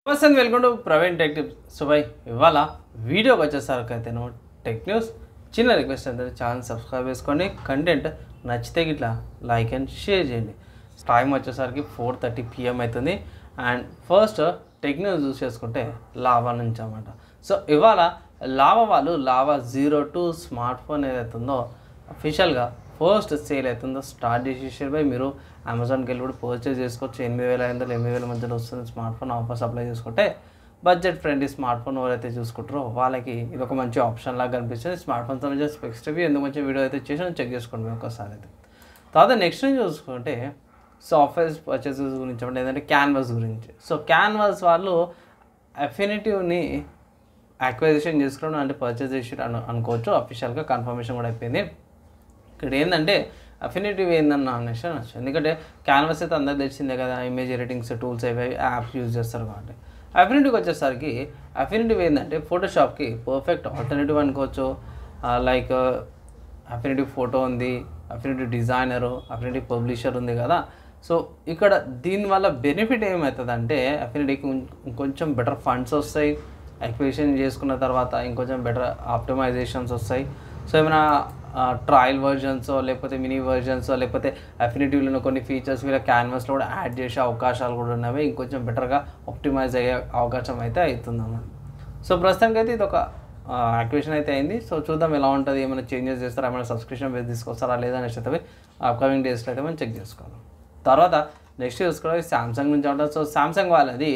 నమస్తే welcome to Praveen tech tips. So by ఇవాళ వీడియోకి వచ్చేసరికి అయితేనో టెక్ న్యూస్. చిన్న రిక్వెస్ట్ అంటే ఛానల్ సబ్స్క్రైబ్ చేసుకోండి. కంటెంట్ నచ్చితే ఇట్లా లైక్ అండ్ షేర్ చేయండి. టైం వచ్చేసరికి 4:30 PM అవుతుంది. అండ్ ఫస్ట్ టెక్ న్యూస్ చూస్ చేసుకుంటే లావా నుంచి అన్నమాట. సో ఇవాళ లావా వాళ్ళు లావా 02 స్మార్ట్ ఫోన్ ఏదైతుందో అఫీషియల్గా ఫస్ట్ సేల్ అవుతుందో స్టార్ట్ చేసేసారు. బై మీరు అమెజాన్కి వెళ్ళి కూడా పర్చేజ్ చేసుకోవచ్చు. 8,500 8,000 మధ్యలో వస్తుంది స్మార్ట్ ఫోన్. ఆఫర్స్ అప్లై చేసుకుంటే బడ్జెట్ ఫ్రెండ్లీ స్మార్ట్ ఫోన్ ఎవరైతే చూసుకుంటారో వాళ్ళకి ఇది ఒక మంచి ఆప్షన్ లాగా కనిపిస్తుంది. స్మార్ట్ ఫోన్ సంబంధించిన స్పెక్స్ రివ్యూ ఎందుకు మంచి వీడియో అయితే చేసి చెక్ చేసుకోండి ఒకసారి అయితే. తర్వాత నెక్స్ట్ నుంచి చూసుకుంటే సాఫ్ట్వేర్ పర్చేసెస్ గురించి అంటే ఏంటంటే క్యాన్వాస్ గురించి. సో క్యాన్వాస్ వాళ్ళు అఫినిటీవ్ని అక్వైజిషన్ చేసుకోవడం అంటే పర్చేస్ చేసి అనుకోవచ్చు. అఫీషియల్గా కన్ఫర్మేషన్ కూడా అయిపోయింది. ఇక్కడ ఏంటంటే అఫినిటివ్ ఏందన్న అనేసి అనొచ్చు. ఎందుకంటే క్యాన్వాస్ అయితే అందరికి తెలిసిందే కదా, ఇమేజ్ ఎడిటింగ్స్ టూల్స్ అవి యాప్స్ యూజ్ చేస్తారు కాబట్టి. అఫినిటివ్కి వచ్చేసరికి అఫినిటివ్ ఏంటంటే ఫోటోషాప్కి పర్ఫెక్ట్ ఆల్టర్నేటివ్ అనుకోవచ్చు. లైక్ అఫినిటివ్ ఫోటో ఉంది, అఫినిటివ్ డిజైనరు, అఫినిటివ్ పబ్లిషర్ ఉంది కదా. సో ఇక్కడ దీనివల్ల బెనిఫిట్ ఏమవుతుందంటే అఫినిటీకి ఇంకొంచెం బెటర్ ఫండ్స్ వస్తాయి. అక్విజిషన్ చేసుకున్న తర్వాత ఇంకొంచెం బెటర్ ఆప్టిమైజేషన్స్ వస్తాయి. సో ఏమైనా ట్రయల్ వర్జన్సో లేకపోతే మినీ వర్జన్సో లేకపోతే అఫినిటీవ్లో కొన్ని ఫీచర్స్ వీళ్ళ క్యాన్వాస్లో కూడా యాడ్ చేసే అవకాశాలు కూడా ఉన్నవి. ఇంకొంచెం బెటర్గా ఆప్టిమైజ్ అయ్యే అవకాశం అయితే అవుతుందన్నమాట. సో ప్రస్తుతానికి అయితే ఇది ఒక అక్విజిషన్ అయితే అయింది. సో చూద్దాం ఎలా ఉంటుంది, ఏమైనా చేంజెస్ చేస్తారా, ఏమైనా సబ్స్క్రిప్షన్ బేస్ తీసుకొస్తారా లేదా అనేసి అయితే అప్కమింగ్ డేస్లో అయితే మనం చెక్ చేసుకోవాలి. తర్వాత నెక్స్ట్ చూసుకోవాలి సామ్సంగ్ నుంచి ఉంటుంది. సో సామ్సంగ్ వాళ్ళది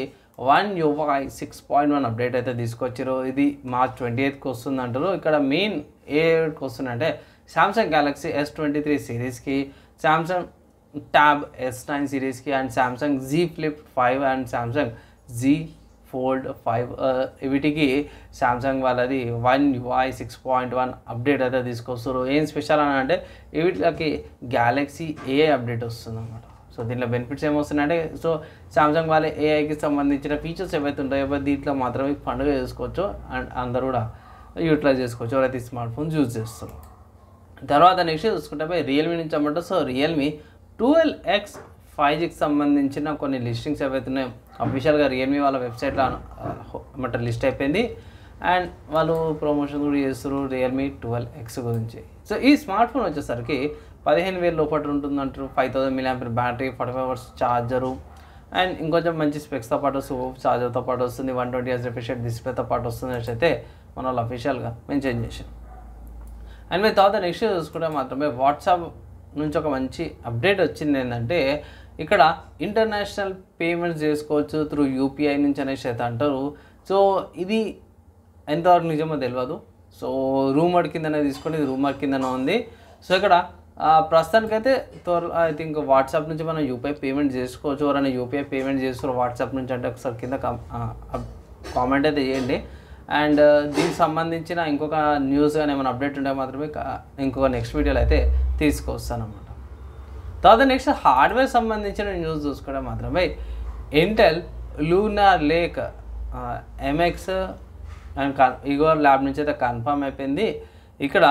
One UI 6.1 అప్డేట్ అయితే తీసుకొచ్చారు. ఇది March 28కి వస్తుంది అంటారు. ఇక్కడ మెయిన్ ఏకి వస్తుందంటే సామ్సంగ్ గ్యాలక్సీ S23 సిరీస్కి, సామ్సంగ్ ట్యాబ్ S9 సిరీస్కి and Samsung Z Flip 5 and Samsung Z Fold 5 వీటికి సామ్సంగ్ వాళ్ళది One UI 6.1 అప్డేట్ అయితే తీసుకొస్తారు. ఏం స్పెషల్ అని అంటే వీటికి గ్యాలక్సీ AI అప్డేట్ వస్తుంది అన్నమాట. సో దీంట్లో బెనిఫిట్స్ ఏమొస్తున్నాయంటే సో సామ్సంగ్ వాళ్ళ ఏఐకి సంబంధించిన ఫీచర్స్ ఏవైతే ఉంటాయో దీంట్లో మాత్రమే పండుగ చేసుకోవచ్చు అండ్ అందరూ కూడా యూటిలైజ్ చేసుకోవచ్చు ఎవరైతే స్మార్ట్ ఫోన్స్ యూజ్ చేస్తారు. తర్వాత నెక్స్ట్ చూసుకుంటే రియల్మీ నుంచి అన్నమాట. సో రియల్మీ 12X 5Gకి సంబంధించిన కొన్ని లిస్టింగ్స్ ఏవైతే ఉన్నాయో అఫీషియల్గా రియల్మీ వాళ్ళ వెబ్సైట్లో అన్నమాట లిస్ట్ అయిపోయింది. అండ్ వాళ్ళు ప్రమోషన్ కూడా చేస్తారు రియల్మీ 12X గురించి. సో ఈ స్మార్ట్ ఫోన్ వచ్చేసరికి 15,000 లోపల ఉంటుందంటారు. 5,000 mAh battery, 45 hours charger and ఇంకొంచెం మంచి స్పెక్స్తో పాటు ఛార్జర్తో పాటు వస్తుంది. 120Hz రిఫ్రెష్ రేట్ డిస్ప్లేతో పాటు వస్తుంది అని అయితే మన వాళ్ళు అఫీషియల్గా మెన్షన్ చేశారు. అండ్ మీ తర్వాత నెక్స్ట్ చూసుకుంటే మాత్రమే వాట్సాప్ నుంచి ఒక మంచి అప్డేట్ వచ్చింది. ఏంటంటే ఇక్కడ ఇంటర్నేషనల్ పేమెంట్స్ చేసుకోవచ్చు త్రూ UPI నుంచి అనేసి అయితే అంటారు. సో ఇది ఎంతవరకు నిజమో తెలియదు. సో రూమర్ కిందనే తీసుకొని ఇది రూమర్ కిందనే ఉంది. సో ఇక్కడ ప్రస్తుతానికైతే ఐ థింక్ వాట్సాప్ నుంచి మనం UPI పేమెంట్ చేసుకోవచ్చు. ఎవరైనా UPI పేమెంట్ చేస్తారు వాట్సాప్ నుంచి అంటే ఒకసారి కింద కామెంట్ అయితే చేయండి. అండ్ దీనికి సంబంధించిన ఇంకొక న్యూస్ కానీ ఏమైనా అప్డేట్ ఉంటే మాత్రమే ఇంకొక నెక్స్ట్ వీడియోలో అయితే తీసుకొస్తాను అన్నమాట. తర్వాత నెక్స్ట్ హార్డ్వేర్ సంబంధించిన న్యూస్ చూసుకుంటే మాత్రమే Intel Lunar Lake MX and Igor lab నుంచి అయితే కన్ఫర్మ్ అయిపోయింది. ఇక్కడ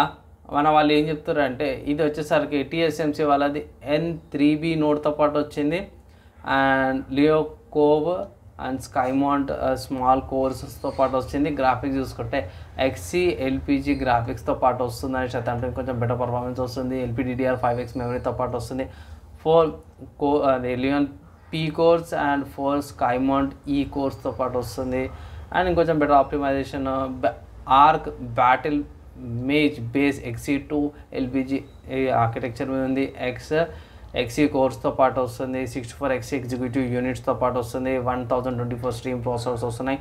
మన వాళ్ళు ఏం చెప్తారంటే ఇది వచ్చేసరికి TSMC వాళ్ళది N3B నోట్తో పాటు వచ్చింది. And Lion Cove and Skymont small కోర్సెస్తో పాటు వచ్చింది. గ్రాఫిక్స్ చూసుకుంటే XeLPG గ్రాఫిక్స్తో పాటు వస్తుంది అనేసి అయితే అంటే కొంచెం బెటర్ పర్ఫార్మెన్స్ వస్తుంది. LPDDR5X మెమరీతో పాటు వస్తుంది. 4 Lion P cores and 4 Skymont E కోర్స్తో పాటు వస్తుంది. అండ్ ఇంకొంచెం better optimization Arc Battlemage base XE2 LPG architecture మీద ఉంది. XE కోర్స్తో పాటు వస్తుంది. 64X ఎగ్జిక్యూటివ్ యూనిట్స్తో పాటు వస్తుంది. 1024 స్ట్రీమ్ ప్రాసెసర్స్ వస్తున్నాయి.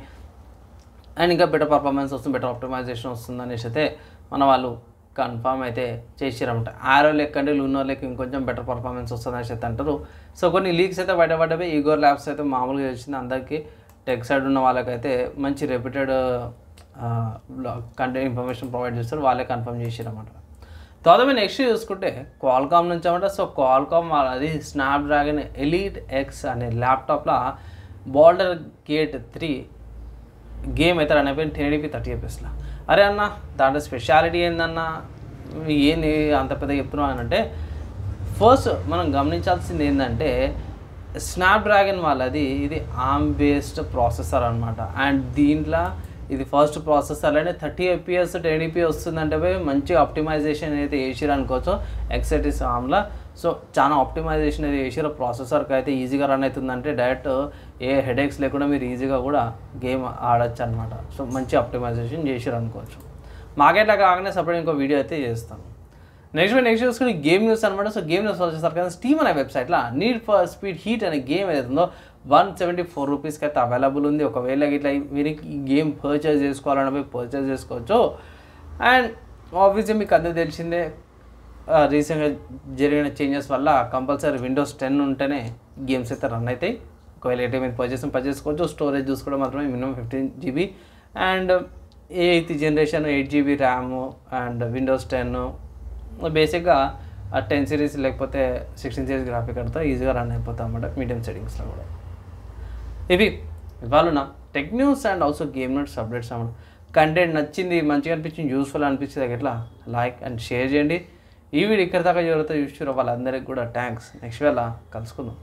అండ్ ఇంకా బెటర్ పర్ఫార్మెన్స్ వస్తుంది, బెటర్ ఆప్టిమైజేషన్ వస్తుంది అనేసి అయితే మన వాళ్ళు కన్ఫామ్ అయితే చేసారన్నమాట. ఆరో లెక్క అంటే లూనో లెక్క ఇంకొంచెం బెటర్ పర్ఫార్మెన్స్ వస్తుంది అనేసి అయితే అంటారు. సో కొన్ని లీక్స్ అయితే బయటపడ్డవి. ఈగోర్ ల్యాబ్స్ అయితే మామూలుగా వచ్చింది. అందరికీ టెక్ సైడ్ ఉన్న వాళ్ళకైతే మంచి రెప్యూటెడ్ కంటెంట్ ఇన్ఫర్మేషన్ ప్రొవైడ్ చేస్తారు, వాళ్ళే కన్ఫర్మ్ చేసారన్నమాట. తర్వాత మేము నెక్స్ట్ చూసుకుంటే క్వాల్కామ్ నుంచి అన్నమాట. సో క్వాల్కామ్ వాళ్ళది స్నాప్డ్రాగన్ ఎలీట్ X అనే ల్యాప్టాప్లో బాల్డర్ గేట్ 3 గేమ్ అయితే రన్ అయిపోయింది 1080p 30fps. అరే అన్న దాంట్లో స్పెషాలిటీ ఏందన్నా, ఏంది అంత పెద్ద చెప్తున్నావు అని అంటే ఫస్ట్ మనం గమనించాల్సింది ఏంటంటే స్నాప్డ్రాగన్ వాళ్ళది ఇది ఆర్మ్ బేస్డ్ ప్రాసెసర్ అనమాట. అండ్ దీంట్లో ఇది ఫస్ట్ ప్రాసెసర్లోనే 30 FPS 1080p వస్తుందంటే పోయి మంచి ఆప్టిమైజేషన్ అయితే వేసిరు అనుకోవచ్చు ఎక్సైటిస్ ఆమ్లా. సో చాలా ఆప్టిమైజేషన్ అయితే వేసిరు. ప్రాసెసర్కి అయితే ఈజీగా రన్ అవుతుందంటే డైరెక్ట్ ఏ హెడేక్స్ లేకుండా మీరు ఈజీగా కూడా గేమ్ ఆడచ్చు అనమాట. సో మంచి ఆప్టిమైజేషన్ చేసిరు అనుకోవచ్చు. మార్కెట్లో కాగానే సపరేట్ ఇంకో వీడియో అయితే చేస్తాను. నెక్స్ట్ చూసుకుని గేమ్ న్యూస్ అనమాట. సో గేమ్ న్యూస్ వచ్చేసరికి కదా స్టీమ్ అనే వెబ్సైట్లో నీడ్ ఫర్ స్పీడ్ హీట్ అనే గేమ్ ఏదైతుందో 174 రూపీస్కి అయితే అవైలబుల్ ఉంది. ఒకవేళ ఇట్లా మీరు ఈ గేమ్ పర్చేజ్ చేసుకోవాలన్నా పోయి పర్చేజ్ చేసుకోవచ్చు. అండ్ ఆబ్వియస్లీ మీకు అందరూ తెలిసిందే రీసెంట్గా జరిగిన చేంజెస్ వల్ల కంపల్సరీ విండోస్ 10 ఉంటేనే గేమ్స్ అయితే రన్ అవుతాయి. ఒకవేళ అయితే మీరు పర్చేస్ చేసుకోవచ్చు. స్టోరేజ్ చూసుకోవడం మాత్రమే minimum 15 GB and 8th generation 8 GB RAM and Windows 10 బేసిక్గా 10 సిరీస్ లేకపోతే 16 సిరీస్ గ్రాఫిక్ కార్డ్తో ఈజీగా రన్ అయిపోతాం అన్నమాట మీడియం సెట్టింగ్స్లో కూడా. ఇవి ఇవాళ నా tech news and also game notes updates అన్నమాట. కంటెంట్ నచ్చింది, మంచిగా అనిపించింది, యూస్ఫుల్ అనిపించింది ఎట్లా లైక్ అండ్ షేర్ చేయండి. ఈ వీడియో ఇక్కడ దాకా ఎవరైతే యూస్ చేయరో వాళ్ళందరికీ కూడా థ్యాంక్స్. నెక్స్ట్ వేళ కలుసుకుందాం.